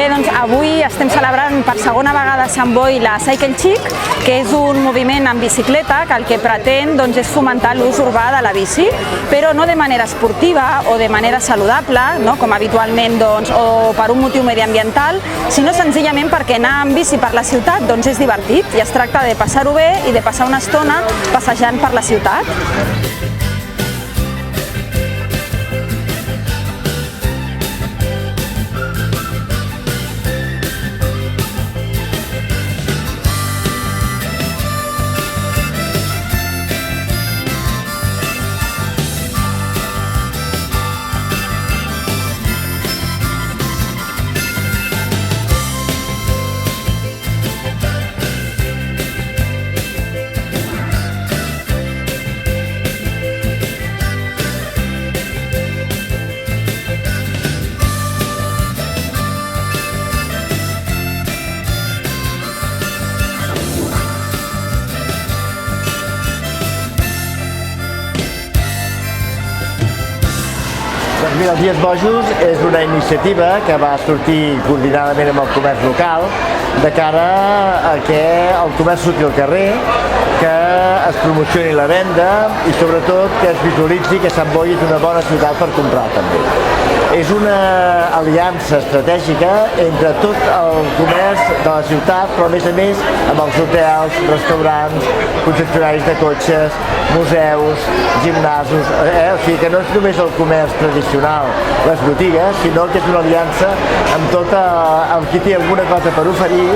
Bé, doncs avui estem celebrant per segona vegada a Sant Boi la Cycle Chic, que és un moviment en bicicleta que el que pretén és fomentar l'ús urbà de la bici, però no de manera esportiva o de manera saludable, com habitualment, o per un motiu mediambiental, sinó senzillament perquè anar amb bici per la ciutat és divertit i es tracta de passar-ho bé i de passar una estona passejant per la ciutat. Doncs mira, els Dies Bojos és una iniciativa que va sortir coordinadament amb el comerç local de cara a que el comerç surti al carrer, que es promocioni la venda i sobretot que es visualitzi que Sant Boi és una bona ciutat per comprar també. És una aliança estratègica entre tot el comerç de la ciutat, però a més amb els hotels, restaurants, concessionaris de cotxes, museus, gimnasos, o sigui que no és només el comerç tradicional, les botigues, sinó que és una aliança amb tot el qui té alguna cosa per oferir,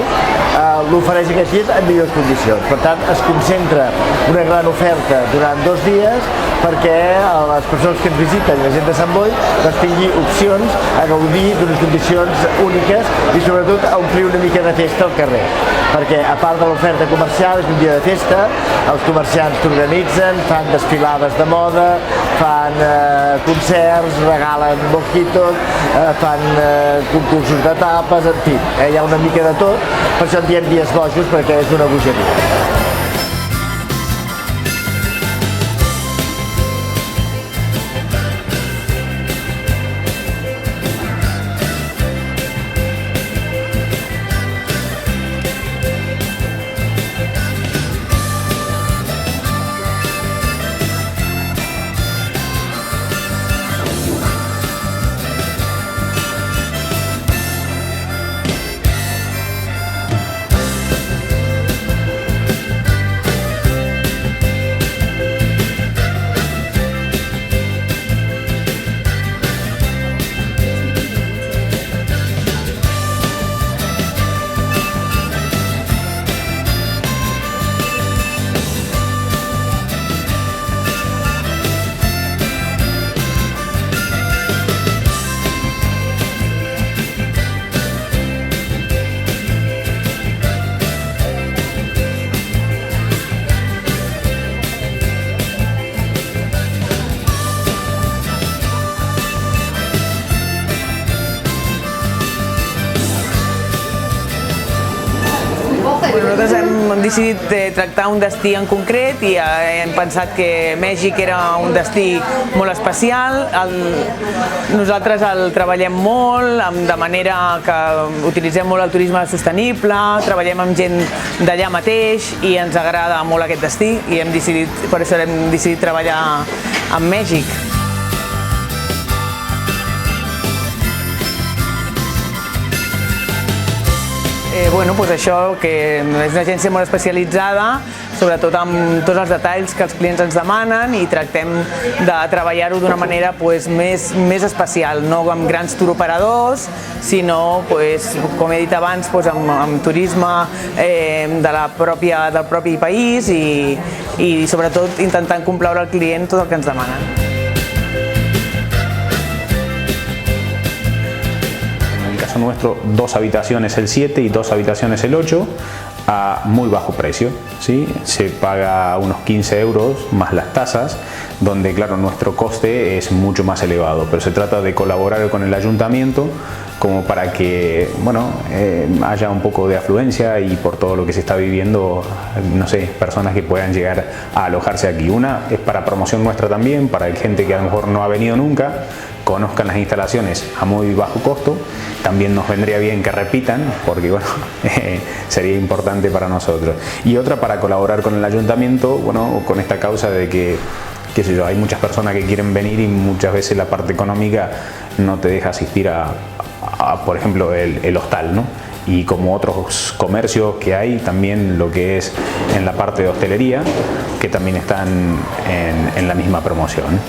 l'ofereix aquests dies en millors condicions. Per tant, es concentra una gran oferta durant 2 dies perquè les persones que ens visiten i la gent de Sant Boi tingui opcions a gaudir d'unes condicions úniques i sobretot a omplir una mica de festa al carrer. Perquè a part de l'oferta comercial és un dia de festa, els comerciants s'organitzen, fan desfilades de moda, fan concerts, regalen mojitos, fan concursos de tapes, en fi, hi ha una mica de tot, per això en diem Dies Bojos perquè és una bogeria. Nosaltres hem decidit tractar un destí en concret i hem pensat que Mèxic era un destí molt especial. Nosaltres el treballem molt, de manera que utilitzem molt el turisme sostenible, treballem amb gent d'allà mateix i ens agrada molt aquest destí i per això hem decidit treballar amb Mèxic. Doncs això, que és una agència molt especialitzada, sobretot amb tots els detalls que els clients ens demanen i tractem de treballar-ho d'una manera més especial, no amb grans touroperadors, sinó, com he dit abans, amb turisme del propi país i sobretot intentant complaure al client tot el que ens demanen. Nuestro 2 habitaciones el 7 y 2 habitaciones el 8 a muy bajo precio. ¿sí? Se paga unos 15 euros más las tasas, donde claro, nuestro coste es mucho más elevado, pero se trata de colaborar con el ayuntamiento como para que, bueno, haya un poco de afluencia y por todo lo que se está viviendo, no sé, personas que puedan llegar a alojarse aquí. Una es para promoción nuestra también, para gente que a lo mejor no ha venido nunca, conozcan las instalaciones a muy bajo costo. También nos vendría bien que repitan, porque bueno, sería importante para nosotros. Y otra para colaborar con el ayuntamiento, bueno, con esta causa de que, qué sé yo, hay muchas personas que quieren venir y muchas veces la parte económica no te deja asistir a por ejemplo, el hostal, ¿no? Y como otros comercios que hay, también lo que es en la parte de hostelería, que también están en la misma promoción.